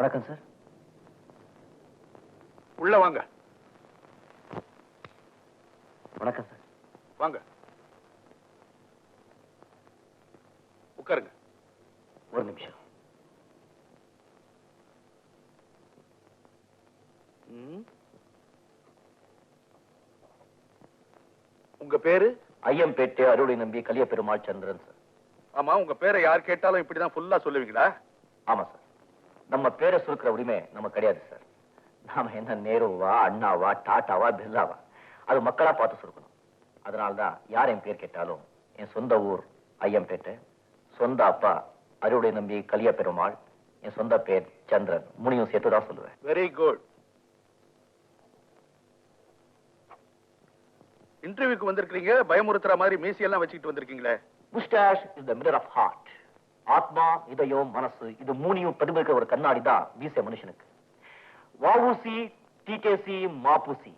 வணக்கம் சார். உள்ள வாங்க. வணக்கம் சார். வாங்க உட்காருங்க. ஒரு நிமிஷம். உங்க பேரு? ஐயம்பேட்டை அருளை நம்பி கலிய பெருமாள் சந்திரன் சார். ஆமா, உங்க பேரை யார் கேட்டாலும் இப்படிதான் ஃபுல்லா சொல்லுவீங்களா? ஆமா சார். நம்ம பேரை சுருக்கிற உரிமை நமக்கு கிடையாது சார். நாம என்ன நேருவா, அண்ணாவா, டாட்டாவா, பிர்லாவா, அது மக்களா பார்த்து சுருக்கணும். அதனால்தான் யார் என் பேர் கேட்டாலும் என் சொந்த ஊர் ஐயம்பேட்டை, சொந்த அப்பா அருளை நம்பி கலிய பெருமாள், என் சொந்த பேர் சந்திரன், மூணையும் சேர்த்துதான் சொல்லுவேன். Very good. இன்டர்வியூக்கு வந்திருக்கீங்க, பயமுறுத்துற மாதிரி மீசியெல்லாம் வச்சுக்கிட்டு வந்திருக்கீங்களே. Moustache is the mirror of heart. ஆத்மா, இதயம், மனசு இது மூணையும் பிரதிபலிக்கிற ஒரு கண்ணாடி தான் மீசை மனுஷனுக்கு. வஉசி, டிகேசி, மாபுசி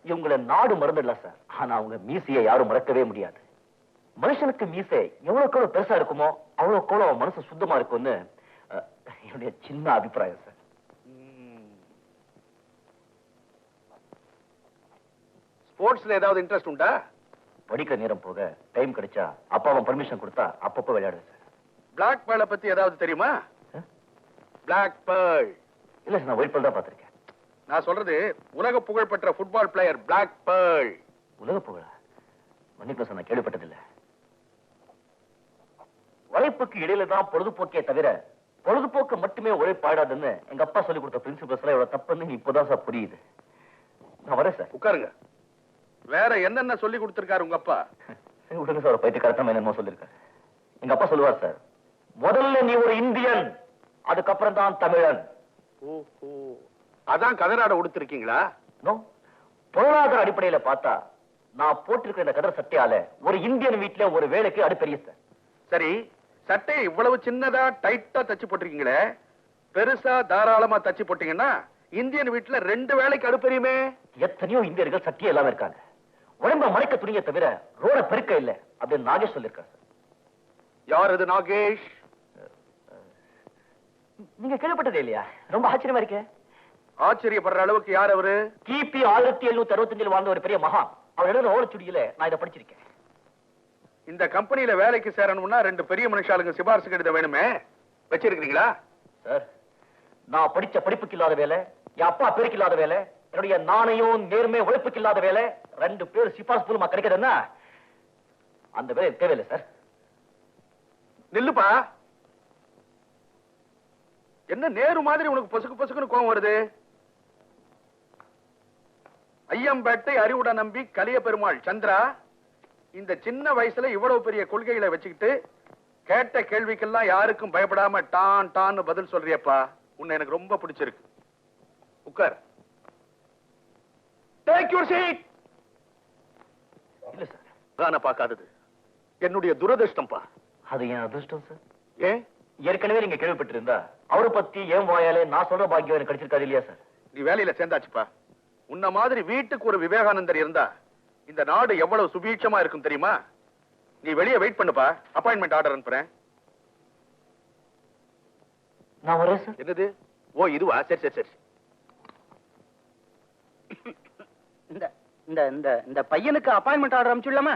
இவங்கள நாடு மறந்து இல்ல சார். ஆனா அவங்க மீசையை யாரும் மறக்கவே முடியாது. மனுஷனுக்கு மீசை எவ்வளவுக்கு பெருசா இருக்குமோ அவ்வளவுக்கு அவன் மனசு சுத்தமா இருக்கும்னு என்னுடைய சின்ன அபிப்பிராயம் சார். ஸ்போர்ட்ஸ்ல ஏதாவது இன்ட்ரெஸ்ட் உண்டா? படிக்கிற நேரம் போக டைம் கிடைச்சா அப்பாவும் பர்மிஷன் கொடுத்தா அப்பப்போ விளையாடுவேன் சார். பிளாக் பேர்ல பத்தி ஏதாவது தெரியுமா? பிளாக் பேர்ல் இல்ல சார், நான் ஒயிட் பேர்ல் தான் பார்த்திருக்கேன். நான் சொல்றது உலக புகழ்பெற்ற ஃபுட்பால் பிளேயர் பிளாக் பேர்ல். உலக புகழ மன்னிப்பு சார், நான் கேள்விப்பட்டதில்லை. உழைப்புக்கு இடையில தான் பொழுதுபோக்கே தவிர பொழுதுபோக்கு மட்டுமே உழைப்பாடாதுன்னு எங்க அப்பா சொல்லி கொடுத்த பிரின்சிபல்ஸ் எல்லாம் எவ்வளவு தப்புன்னு இப்போதான் சார் புரியுது. நான் வரேன் சார். உட்காருங்க. வேற என்னென்ன சொல்லி கொடுத்திருக்காரு உங்க அப்பா? விடுங்க சார், பைத்தியக்காரத்தமா என்னமோ சொல்லிருக்காரு. எங்க அப்பா சொல்லுவார் சார், முதல்ல நீ ஒரு இந்தியன், அதுக்கப்புறம் தான் தமிழன். ஓஹோ, அதான் கதராட உடுத்திருக்கீங்களா? நோ, பொருளாதார அடிப்படையில பார்த்தா நான் போட்டிருக்கிற இந்த கதர் சட்டையால ஒரு இந்தியன் வீட்டுல ஒரு வேலைக்கு அடுப்பெரிய சார். சரி, சட்டையை இவ்வளவு சின்னதா டைட்டா தச்சு போட்டிருக்கீங்களே, பெருசா தாராளமா தச்சு போட்டீங்கன்னா இந்தியன் வீட்டுல 2 வேலைக்கு அடுப்பெரியுமே. எத்தனையோ இந்தியர்கள் சட்டியே இல்லாம இருக்காங்க. உடம்ப மறைக்க துணியை தவிர ரோட பெருக்க இல்ல அப்படின்னு நாகேஷ் சொல்லிருக்காரு. யார் இது நாகேஷ்? நீங்க கேள்விப்பட்டதே இல்லையா? ரொம்ப ஆச்சரியமா இருக்கே. ஆச்சரியப்படுற அளவுக்கு யார் அவரு? கிபி 1765 வாழ்ந்த ஒரு பெரிய மகான். அவர் எழுதின ஓலைச்சுடியில நான் இதை படிச்சிருக்கேன். இந்த கம்பெனியில வேலைக்கு சேரணும்னா 2 பெரிய மனுஷாளுங்க சிபாரிசு கடிதம் வேணுமே, வச்சிருக்கீங்களா? சார், நான் படிச்ச படிப்புக்கு இல்லாத வேலை, என் அப்பா பேருக்கு இல்லாத வேலை, என்னுடைய நாணயம் நேர்மை உழைப்புக்கு இல்லாத வேலை 2 பேர் சிபாரிசு மூலமா கிடைக்கிறதுன்னா அந்த வேலை தேவையில்லை சார். நில்லுப்பா. என்ன நேரு மாதிரி உனக்கு பொசுக்கு பொசுக்குன்னு கோவம் வருது? ஐயம்பேட்டை அறிவுட நம்பி கலிய பெருமாள் சந்திரா, இந்த சின்ன வயசுல இவ்வளவு பெரிய கொள்கைகளை வச்சுக்கிட்டு கேட்ட கேள்விக்கெல்லாம் யாருக்கும் பயப்படாம டான் டான்னு பதில் சொல்றியப்பா. உன்னை எனக்கு ரொம்ப பிடிச்சிருக்கு. உட்கார். Take your seat. இல்ல சார், கான பார்க்காதது என்னுடைய துரதிர்ஷ்டம்பா. அது என் அதிர்ஷ்டம் சார். ஏன்? ஏற்கனவே நீங்க கேள்விப்பட்டிருந்தா அவரை பத்தி ஏன் வாயாலே நான் சொல்ற பாக்கியம் எனக்கு கிடைச்சிருக்காது இல்லையா சார்? நீ வேலையில சேர்ந்தாச்சுப்பா. உன்ன மாதிரி வீட்டுக்கு ஒரு விவேகானந்தர் இருந்தா இந்த நாடு எவ்வளவு சுபீட்சமா இருக்கும் தெரியுமா? நீ வெளியே வெயிட் பண்ணுப்பா, அப்பாயின்மெண்ட் ஆர்டர் அனுப்புறேன். நான் வரேன் சார். என்னது? ஓ இதுவா? சரி சரி சரி. இந்த இந்த இந்த இந்த பையனுக்கு அப்பாயின்மெண்ட் ஆர்டர் அனுப்பிச்சுடலாமா?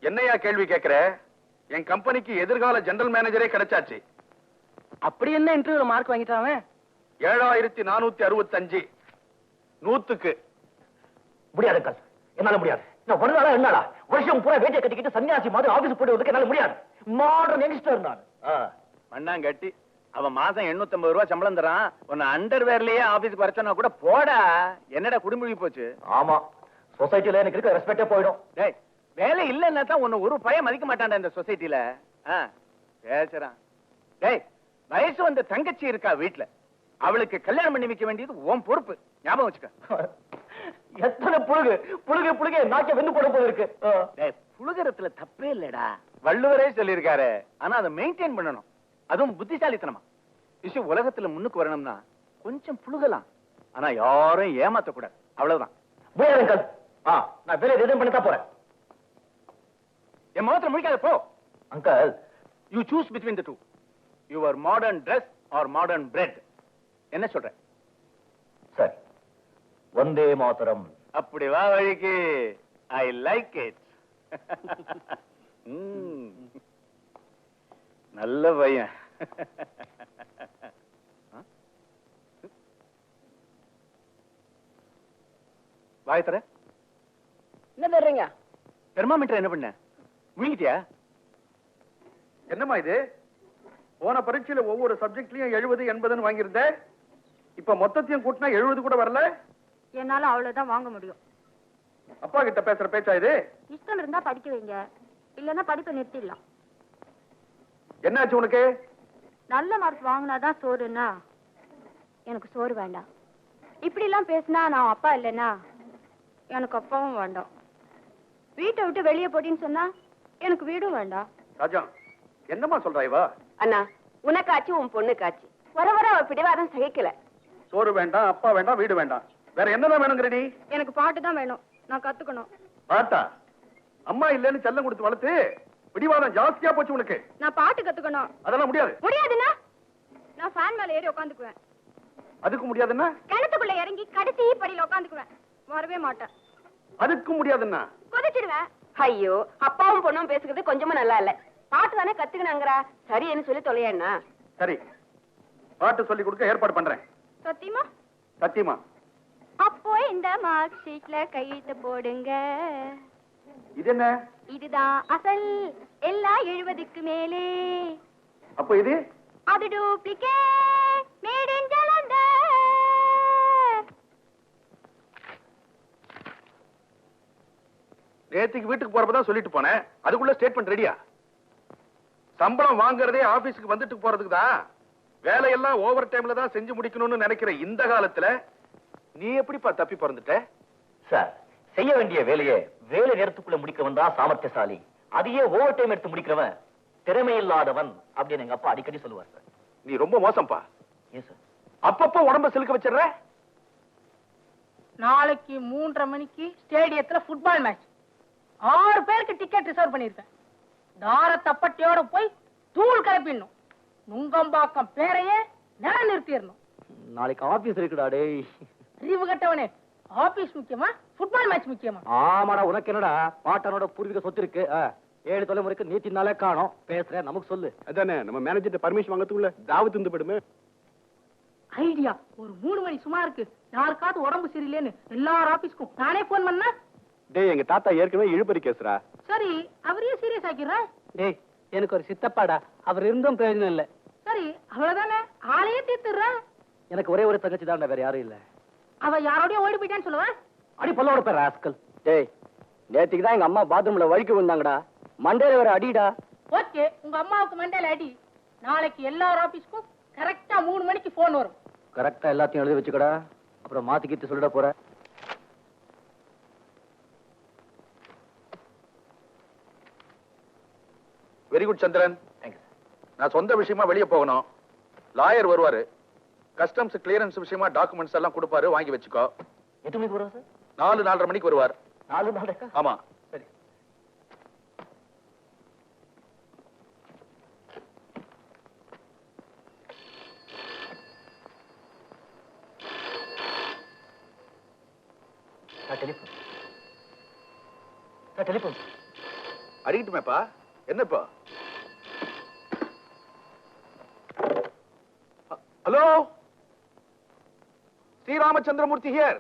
என்னையா கேள்வி கேட்கிற? என் கம்பெனிக்கு எதிர்கால ஜெனரல் மேனேஜரே கிடைச்சாச்சு. அப்படி என்ன இன்டர்வியூல மார்க் வாங்கிட்டான்? 7465 100க்கு. முடியாது கால், என்னால முடியாது. நான் ஒரு நாளா என்னால வருஷம் பூரா வேட்டியை கட்டிக்கிட்டு சன்னியாசி மாதிரி ஆபீஸ் போட்டு வந்து என்னால முடியாது. மாடர்ன் யங்ஸ்டர் நான். மண்ணாங்கட்டி அவன் மாசம் 850 ரூபாய் சம்பளம் தரான். உன்னை அண்டர்வேர்லயே ஆபீஸ்க்கு வரச்சோன்னா கூட போடா. என்னடா குடும்பி போச்சு? ஆமா, சொசைட்டில எனக்கு இருக்க ரெஸ்பெக்டே போயிடும். டேய், வேலை இல்லன்னா தான் உன்னை ஒரு பையன் மதிக்க மாட்டான்டா இந்த சொசைட்டில. பேசுறான். டேய், வயசு வந்த தங்கச்சி இருக்கா வீட்டுல, அவளுக்கு கல்யாணம் பண்ணி வைக்க வேண்டியது உன் பொறுப்பு. ஞாபகம் வச்சுக்க. எத்தனை புழுகு புழுகு புழுகு நாக்க வெந்து போட போது இருக்கு. புழுகிறதுல தப்பே இல்லடா, வள்ளுவரே சொல்லியிருக்காரு. ஆனா அதை மெயின்டைன் பண்ணணும், அதுவும் புத்திசாலித்தனமா. விஷயம் உலகத்துல முன்னுக்கு வரணும்னா கொஞ்சம் புழுகலாம், ஆனா யாரும் ஏமாத்த கூடாது. அவ்வளவுதான். அங்கிள், நான் வேலை ரிசைன் பண்ணி தான் போறேன். என் முகத்துல முடிக்காத போ. Uncle, you choose between the two. Your modern dress or modern bread? என்ன சொல்ற? சரி, வந்தே மாதரம். அப்படி வா வழிக்கு. I like it. நல்ல பையன். வாய் தர. என்ன தர்றீங்க? தெர்மாமீட்டர் என்ன பண்ண? முழுங்கிட்டியா? என்னம்மா இது? போன பரீட்சையில ஒவ்வொரு சப்ஜெக்ட்லயும் 70 80 வாங்கியிருந்த. இப்ப மொத்தத்தையும் கூட்டினா 70 கூட வரல. என்னால அவ்வளவுதான் வாங்க முடியும். அப்பா கிட்ட பேசுற பேச்சா இது? இஷ்டம் இருந்தா படிக்க வைங்க, இல்லன்னா படிப்பை நிறுத்திடலாம். என்னாச்சு உனக்கு? நல்ல மார்க் வாங்கினாதான் சோறுன்னா எனக்கு சோறு வேண்டாம். இப்படி எல்லாம் பேசினா நான் அப்பா இல்லைன்னா எனக்கு அப்பாவும் வேண்டாம். வீட்டை விட்டு வெளியே போட்டின்னு சொன்னா எனக்கு வீடும் வேண்டாம். ராஜா, என்னம்மா சொல்றா இவா? அண்ணா, உனக்காச்சு உன் பொண்ணுக்காச்சு வர வர அவ பிடிவாதம் சகிக்கல. சோறு வேண்டாம், அப்பா வேண்டாம், வீடு வேண்டாம். வேற என்னதான் வேணுங்கிற நீ? எனக்கு பாட்டு தான் வேணும், நான் கத்துக்கணும். பாட்டா? அம்மா இல்லன்னு செல்லம் கொடுத்து வளர்த்து பிடிவாதம் ஜாஸ்தியா போச்சு உனக்கு. நான் பாட்டு கத்துக்கணும். அதெல்லாம் முடியாது. முடியாதுன்னா நான் ஃபேன் மேல ஏறி உட்காந்துக்குவேன். அதுக்கு முடியாதுன்னா? கிணத்துக்குள்ள இறங்கி கடைசி படியில உட்காந்துக்குவேன். வரவே மாட்டேன். அதுக்கும் முடியாதுன்னா? கொதிச்சிடுவேன். ஐயோ, அப்பாவும் பொண்ணும் பேசுறது கொஞ்சமா நல்லா இல்ல. பாட்டு தானே கத்துக்கணுங்கிறா. சரின்னு சொல்லி தொலையண்ணா. சரி, பாட்டு சொல்லி கொடுக்க ஏற்பாடு பண்றேன். சத்தியமா? சத்தியமா. அப்போ இந்த மார்க் ஷீட்ல கையெழுத்து போடுங்க. இது என்ன? இதுதான் அசல், எல்லா 70க்கு மேலே. அப்ப இது? அது டூப்ளிகேட், மேட் இன் ஜலந்தர். நேத்துக்கு வீட்டுக்கு போறப்பதான் சொல்லிட்டு போனேன். அதுக்குள்ள ஸ்டேட்மெண்ட் ரெடியா? சம்பளம் வாங்குறதே ஆபீஸ்க்கு வந்துட்டு போறதுக்கு தான். வேலையெல்லாம் ஓவர் டைம்ல தான் செஞ்சு முடிக்கணும்னு நினைக்கிற இந்த காலத்துல நீ எப்படிப்பா தப்பி பிறந்துட்ட? சார், செய்ய வேண்டிய வேலையை வேலை நேரத்துக்குள்ள முடிக்கிறவன் தான் சாமர்த்தியசாலி. அதையே ஓவர் டைம் எடுத்து முடிக்கிறவன் திறமையில்லாதவன் அப்படின்னு எங்க அப்பா அடிக்கடி சொல்லுவார் சார். நீ ரொம்ப மோசம்ப்பா. ஏன் சார்? அப்பப்போ உடம்ப சிலுக்க வச்சிடுற. நாளைக்கு 3:30 மணிக்கு ஸ்டேடியத்துல ஃபுட்பால் மேட்ச். 6 பேருக்கு டிக்கெட் ரிசர்வ் பண்ணிருக்கேன். தார தப்பட்டியோட போய் தூள் கிளப்பிடணும். நுங்கம்பாக்கம் பேரையே நிலை நிறுத்திடணும். நாளைக்கு ஆபீஸ் இருக்குடா டேய். அறிவு கட்டவனே, ஆபீஸ் முக்கியமா ஃபுட்பால் மேட்ச் முக்கியமா? ஆமாடா, உனக்கு என்னடா? பாட்டனோட பூர்வீக சொத்து இருக்கு. 7 தலைமுறைக்கு நீத்தி நாளே காணோம். பேசுற நமக்கு சொல்லு. அதானே, நம்ம மேனேஜர் பர்மிஷன் வாங்கறதுக்குள்ள தாவத்து இருந்து போயிடுமே. ஐடியா. ஒரு 3 மணி சும்மா இருக்கு. யாருக்காவது உடம்பு சரியில்லைன்னு எல்லார் ஆபீஸ்க்கும் நானே போன் பண்ணா. டேய், எங்க தாத்தா ஏற்கனவே இழுபறி கேசுறா. சரி, அவரையே சீரியஸ் ஆக்கிடுறேன். டேய், எனக்கு ஒரு சித்தப்பாடா, அவர் இருந்தும் பிரயோஜனம் இல்ல. சரி, அவ்வளவுதானே, ஆளையே தீர்த்துடுறேன். எனக்கு ஒரே ஒரு தங்கச்சி தான், வேற யாரும் இல்ல. அவ யாரோடய ஓடி போயிட்டான்னு சொல்லுவேன். அடி பல்லோட பேர் ராஸ்கல். டேய், நேத்துக்கு தான் எங்க அம்மா பாத்ரூம்ல வழுக்கி விழுந்தாங்கடா. மண்டையில வேற அடிடா. ஓகே, உங்க அம்மாவுக்கு மண்டையில அடி. நாளைக்கு எல்லார் ஆபீஸ்க்கும் கரெக்டா 3 மணிக்கு போன் வரும். கரெக்டா எல்லாத்தையும் எழுதி வச்சுக்கடா. அப்புறம் மாத்தி கீத்து சொல்லிட போற. வெரி குட் சந்திரன். நான் சொந்த விஷயமா வெளியே போகணும். லாயர் வருவாரு. கஸ்டம்ஸ் கிளியரன்ஸ் விஷயமா டாக்குமெண்ட்ஸ் எல்லாம் கொடுப்பாரு, வாங்கி வச்சுக்கோ. எத்தனை மணிக்கு வருவா சார்? 4 4:30 மணிக்கு வருவார். 4 நாளைக்கா? ஆமா. சரி. டெலிபோன். டெலிபோன். அடிக்கட்டுமேப்பா. என்னப்பா? Hello, Sri Ramachandramurthy here.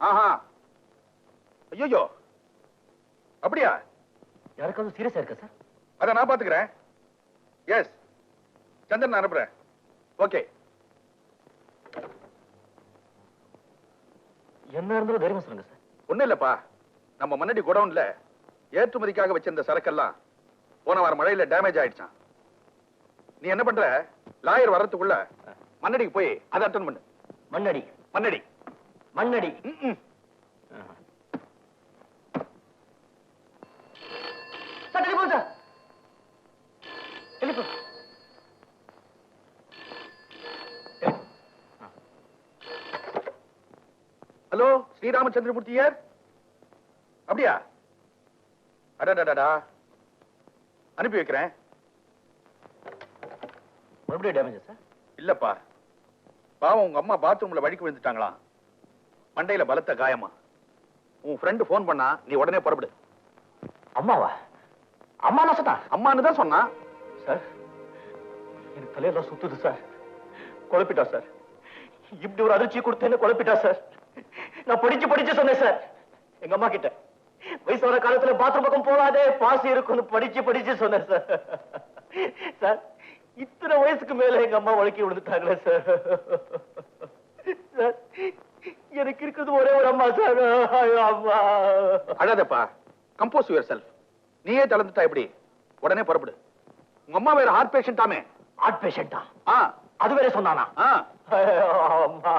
ஆஹா, ஐயோ, அப்படியா? யாருக்காவது சீரியஸா இருக்கா சார்? அத நான் பாத்துக்கிறேன். எஸ், சந்திரன் அனுப்புறேன். ஓகே. என்ன இருந்தாலும் தைரியமா சொல்லுங்க சார். ஒண்ணு இல்லப்பா, நம்ம மண்ணடி குடவுன்ல ஏற்றுமதிக்காக வச்சிருந்த சரக்கெல்லாம் போன வாரம் மழையில டேமேஜ் ஆயிடுச்சான். நீ என்ன பண்ற? லாயர் வர்றதுக்குள்ள மண்ணடிக்கு போய் அதை அட்டன் பண்ணு. Mannady. Mannady. Mannady. Sir, telephone sir. Telephone. Hello, Sri Ramachandramurthy here. அப்படியா? அடடடடா, அனுப்பி வைக்கிறேன். மறுபடியும் டேமேஜ் சார்? இல்லப்பா, பாவம் உங்க அம்மா பாத்ரூம்ல வழிக்கு விழுந்துட்டாங்களாம். மண்டையில பலத்த காயமா. உன் ஃப்ரெண்டு போன் பண்ணா, நீ உடனே புறப்படு. அம்மாவா? அம்மா நான் சொன்னா? அம்மான்னு தான் சொன்னா. சார், எனக்கு தலையெல்லாம் சுத்துது சார். குழப்பிட்டா சார். இப்படி ஒரு அதிர்ச்சி கொடுத்தேன்னு குழப்பிட்டா சார். நான் படிச்சு சொன்னேன் சார் எங்க அம்மா கிட்ட. வயசு வர காலத்துல பாத்ரூம் பக்கம் போகாதே, பாசி இருக்குன்னு படிச்சு சொன்னேன் சார். சார், இத்தனை வயசுக்கு மேல எங்க அம்மா வழக்கி விழுந்துட்டாங்களே சார். சார், எனக்கு இருக்கிறது ஒரே ஒரு அம்மா சார். அம்மா. அழாதப்பா, கம்போஸ் யுவர் செல்ஃப். நீயே தளர்ந்துட்டா எப்படி? உடனே புறப்படு. உங்க அம்மா வேற ஹார்ட் பேஷண்டாமே. ஹார்ட் பேஷண்டா? ஆ, அது வேற சொன்னானா? ஆ. அம்மா,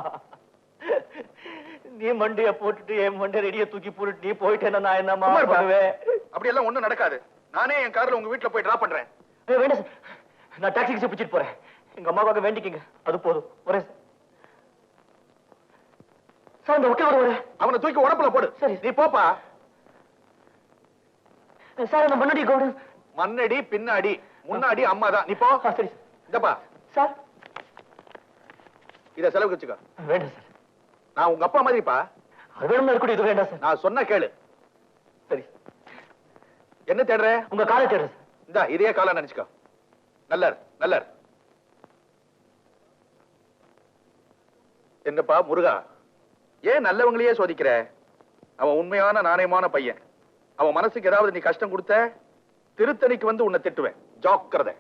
நீ மண்டைய போட்டுட்டு என் மண்டை ரெடிய தூக்கி போட்டு நீ போயிட்டேன்னா நான் என்னம்மா பண்ணுவேன்? அப்படி எல்லாம் ஒண்ணும் நடக்காது. நானே என் கார்ல உங்க வீட்டுல போய் டிராப் பண்றேன். வேண்டாம் சார், நான் டாக்ஸிக்கு பிடிச்சிட்டு போறேன். எங்க அம்மாவுக்காக வேண்டிக்கிங்க, அது போதும். வரேன் சார். இந்த ஒட்டை வருவாரு, அவனை தூக்கி உடம்புல போடு. சரி, நீ போப்பா. சார், அந்த மண்ணடி கவுடு. மண்ணடி பின்னாடி, முன்னாடி அம்மா தான். நீ போ. சரி இந்தப்பா சார், இத செலவுக்கு வச்சுக்கோ. வேண்டாம் சார், நான் உங்க அப்பா மாதிரிப்பா. அது வேணும்னு இருக்கட்டும், இது வேண்டாம் சார். நான் சொன்ன கேளு. சரி. என்ன தேடுற? உங்க காலை தேடுற சார். இந்தா, இதே காலை நினைச்சுக்கோ. நல்லர் நல்லர். என்னப்பா முருகா, ஏன் நல்லவங்களையே சோதிக்கிற? அவன் உண்மையான நாணயமான பையன். அவன் மனசுக்கு ஏதாவது நீ கஷ்டம் கொடுத்த, திருத்தணிக்கு வந்து உன்னை திட்டுவேன். ஜாக்கிரதை.